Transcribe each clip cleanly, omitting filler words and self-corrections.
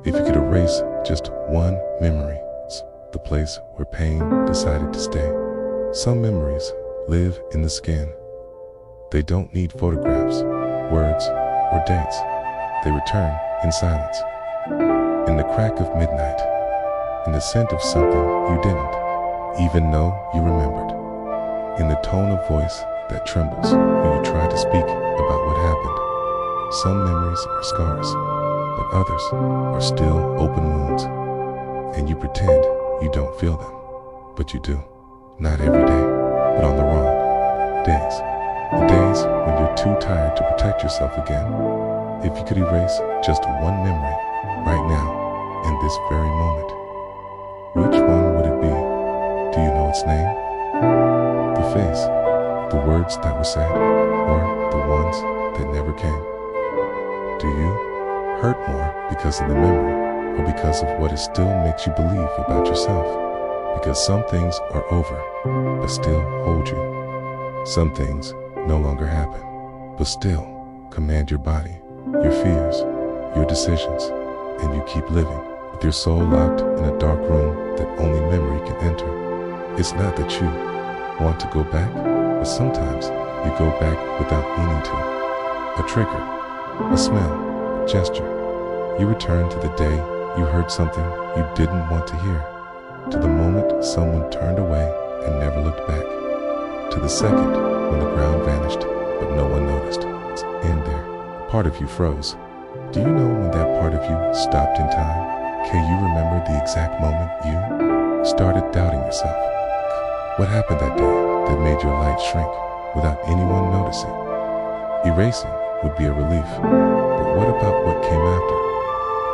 If you could erase just one memory, it's the place where pain decided to stay. Some memories live in the skin. They don't need photographs, words, or dates. They return in silence, in the crack of midnight, in the scent of something you didn't even know you remembered, in the tone of voice that trembles when you try to speak about what happened. Some memories are scars, but others are still open wounds, and you pretend you don't feel them, but you do. Not every day, but on the wrong days. The days when you're too tired to protect yourself again. If you could erase just one memory right now, in this very moment, which one would it be? Do you know its name? The face, the words that were said, or the ones that never came? Do you hurt more because of the memory, or because of what it still makes you believe about yourself? Because some things are over, but still hold you. Some things no longer happen, but still command your body, your fears, your decisions, and you keep living with your soul locked in a dark room that only memory can enter. It's not that you want to go back, but sometimes you go back without meaning to. A trigger, a smell, a gesture. You return to the day you heard something you didn't want to hear, to the moment someone turned away and never looked back, to the second when the ground vanished but no one noticed. It's in there. Part of you froze. Do you know when that part of you stopped in time? Can you remember the exact moment you started doubting yourself? What happened that day that made your light shrink without anyone noticing? Erasing would be a relief, but what about what came after?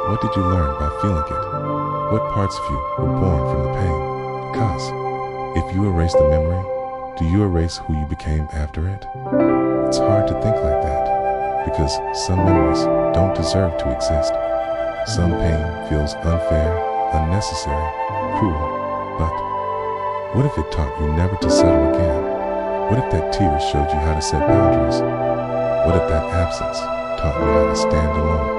What did you learn by feeling it? What parts of you were born from the pain? Because if you erase the memory, do you erase who you became after it? It's hard to think like that, because some memories don't deserve to exist. Some pain feels unfair, unnecessary, cruel, but what if it taught you never to settle again? What if that tear showed you how to set boundaries? What if that absence taught you how to stand alone?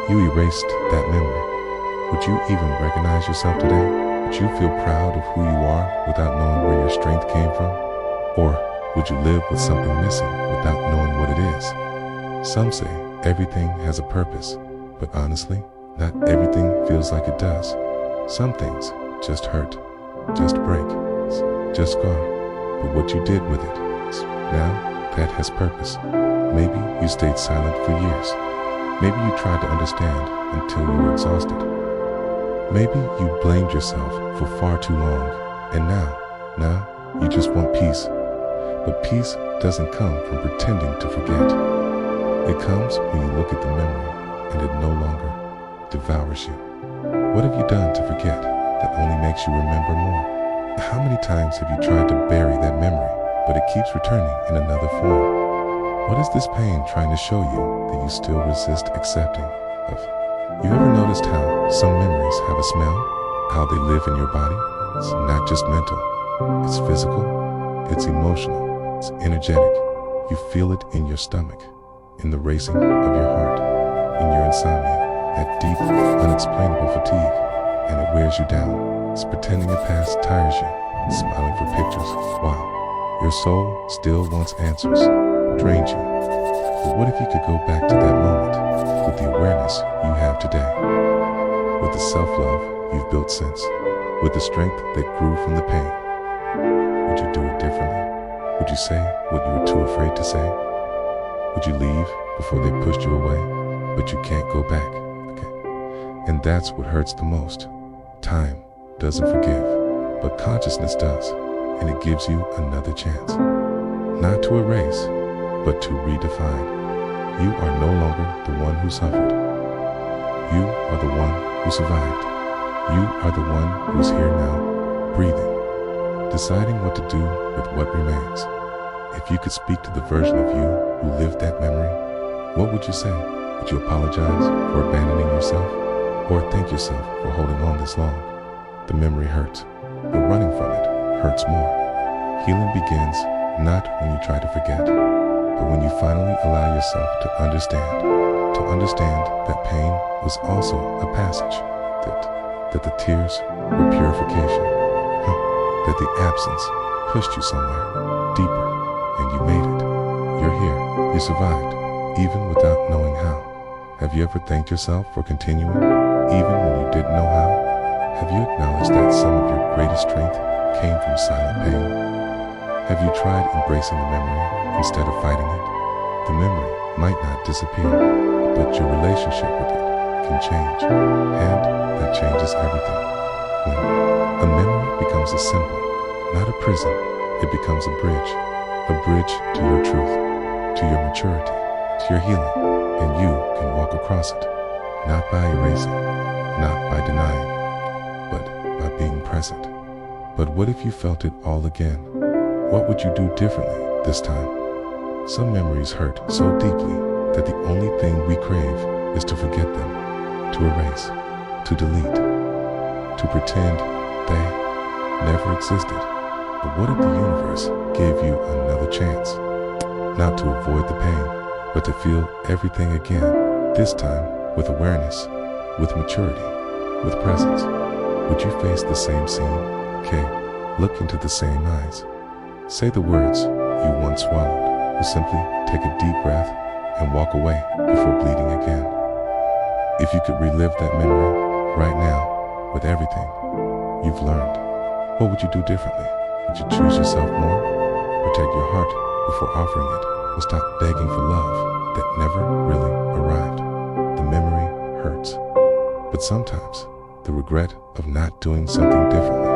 You erased that memory. Would you even recognize yourself today? Would you feel proud of who you are without knowing where your strength came from? Or would you live with something missing without knowing what it is? Some say everything has a purpose, but honestly, not everything feels like it does. Some things just hurt, just break, just scar. But what you did with it, now that has purpose. Maybe you stayed silent for years. Maybe you tried to understand until you were exhausted. Maybe you blamed yourself for far too long, and now you just want peace. But peace doesn't come from pretending to forget. It comes when you look at the memory and it no longer devours you. What have you done to forget that only makes you remember more? How many times have you tried to bury that memory, but it keeps returning in another form? What is this pain trying to show you that you still resist accepting of? You ever noticed how some memories have a smell? How they live in your body? It's not just mental. It's physical. It's emotional. It's energetic. You feel it in your stomach, in the racing of your heart, in your insomnia, that deep, unexplainable fatigue, and it wears you down. It's pretending your past tires you, smiling for pictures, while your soul still wants answers, drains you. But what if you could go back to that moment with the awareness you have today, with the self-love you've built since, with the strength that grew from the pain? Would you do it differently? Would you say what you were too afraid to say? Would you leave before they pushed you away, but you can't go back? Okay. And that's what hurts the most. Time doesn't forgive, but consciousness does, and it gives you another chance. Not to erase, but to redefine. You are no longer the one who suffered. You are the one who survived. You are the one who's here now, breathing, deciding what to do with what remains. If you could speak to the version of you who lived that memory, what would you say? Would you apologize for abandoning yourself? Or thank yourself for holding on this long? The memory hurts, but running from it hurts more. Healing begins not when you try to forget, But when you finally allow yourself to understand that pain was also a passage, that the tears were purification, that the absence pushed you somewhere deeper, and you made it. You're here. You survived, even without knowing how. Have you ever thanked yourself for continuing, even when you didn't know how? Have you acknowledged that some of your greatest strength came from silent pain? Have you tried embracing the memory instead of fighting it? The memory might not disappear, but your relationship with it can change, and that changes everything. When a memory becomes a symbol, not a prison, it becomes a bridge to your truth, to your maturity, to your healing, and you can walk across it, not by erasing, not by denying, but by being present. But what if you felt it all again? What would you do differently this time? Some memories hurt so deeply that the only thing we crave is to forget them, to erase, to delete, to pretend they never existed. But what if the universe gave you another chance? Not to avoid the pain, but to feel everything again, this time with awareness, with maturity, with presence. Would you face the same scene? Okay, look into the same eyes. Say the words you once swallowed, or simply take a deep breath and walk away before bleeding again. If you could relive that memory right now with everything you've learned, what would you do differently? Would you choose yourself more? Protect your heart before offering it, or stop begging for love that never really arrived? The memory hurts, but sometimes the regret of not doing something differently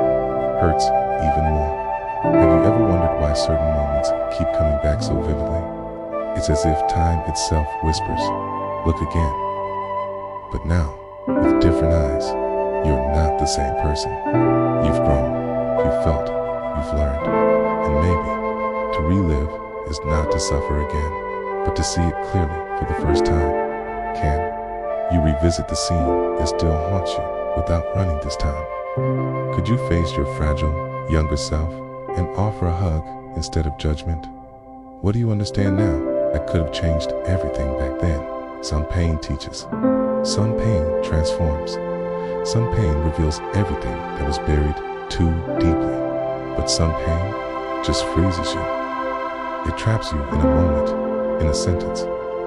hurts even more. Have you ever wondered why certain moments keep coming back so vividly? It's as if time itself whispers, look again. But now, with different eyes, you're not the same person. You've grown, you've felt, you've learned, and maybe to relive is not to suffer again, but to see it clearly for the first time. Can you revisit the scene that still haunts you without running this time? Could you face your fragile, younger self and offer a hug instead of judgment? What do you understand now that could have changed everything back then? Some pain teaches. Some pain transforms. Some pain reveals everything that was buried too deeply. But some pain just freezes you. It traps you in a moment, in a sentence,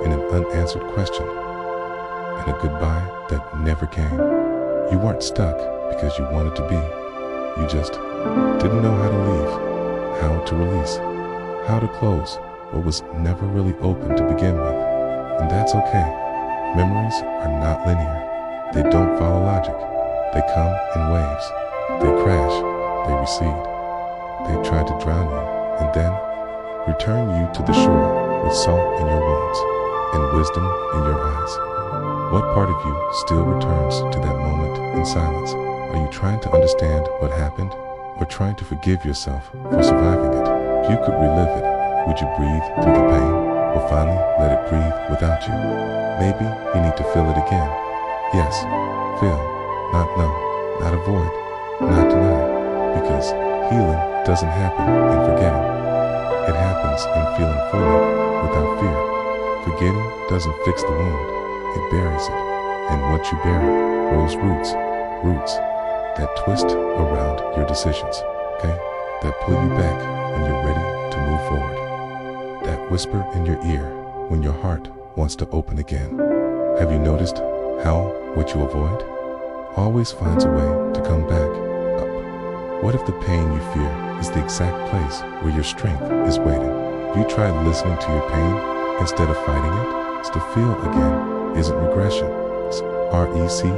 in an unanswered question, in a goodbye that never came. You weren't stuck because you wanted to be. You just didn't know how to leave, how to release, how to close what was never really open to begin with. And that's okay. Memories are not linear. They don't follow logic. They come in waves. They crash. They recede. They try to drown you and then return you to the shore with salt in your wounds and wisdom in your eyes. What part of you still returns to that moment in silence? Are you trying to understand what happened, or trying to forgive yourself for surviving it? If you could relive it, would you breathe through the pain, or finally let it breathe without you? Maybe you need to feel it again. Yes, feel, not know, not avoid, not deny, because healing doesn't happen in forgetting. It happens in feeling fully, without fear. Forgetting doesn't fix the wound, it buries it. And what you bury grows roots that twist around your decisions, okay? That pull you back when you're ready to move forward. That whisper in your ear when your heart wants to open again. Have you noticed how what you avoid always finds a way to come back up? What if the pain you fear is the exact place where your strength is waiting? Have you tried listening to your pain instead of fighting it? It's to feel again isn't regression. It's RECONNECTION.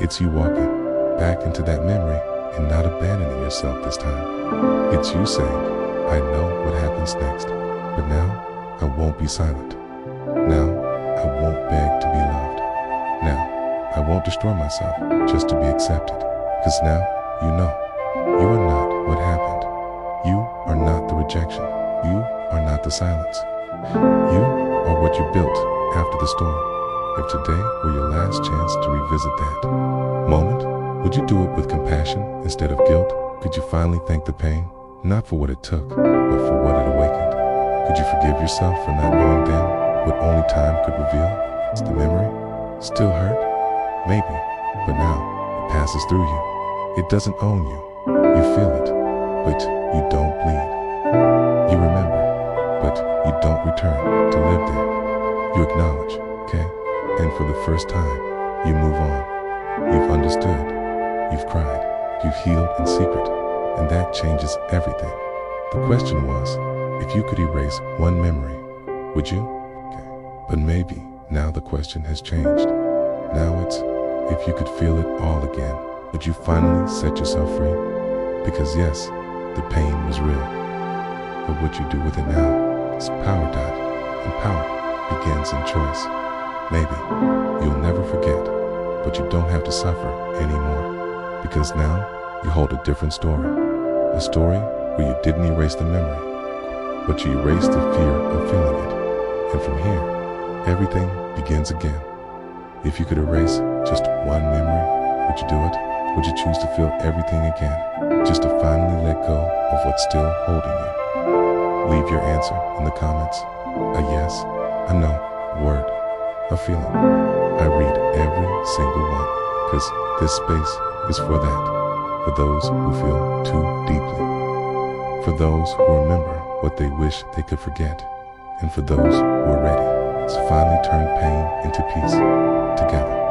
It's you walking back into that memory and not abandoning yourself this time. It's you saying, I know what happens next, but now I won't be silent. Now I won't beg to be loved. Now I won't destroy myself just to be accepted. Because now you know you are not what happened. You are not the rejection. You are not the silence. You are what you built after the storm. If today were your last chance to revisit that moment, would you do it with compassion instead of guilt? Could you finally thank the pain Not for what it took, but for what it awakened. Could you forgive yourself for not knowing then what only time could reveal? Is the memory still hurt? Maybe, but now it passes through you. It doesn't own you. You feel it, but you don't bleed. You remember, but you don't return to live there. You acknowledge, okay? And for the first time, you move on. You've understood. You've cried. You've healed in secret. And that changes everything. The question was, if you could erase one memory, would you? Okay. But maybe now the question has changed. Now it's, if you could feel it all again, would you finally set yourself free? Because yes, the pain was real. But what you do with it now is power dot, and power begins in choice. Maybe you'll never forget, but you don't have to suffer anymore. Because now you hold a different story. A story where you didn't erase the memory, but you erased the fear of feeling it. And from here, everything begins again. If you could erase just one memory, would you do it? Would you choose to feel everything again, just to finally let go of what's still holding you? Leave your answer in the comments. A yes, a no, a word, a feeling. I read every single one, because this space is for that. For those who feel too deeply. For those who remember what they wish they could forget. And for those who are ready to finally turn pain into peace together.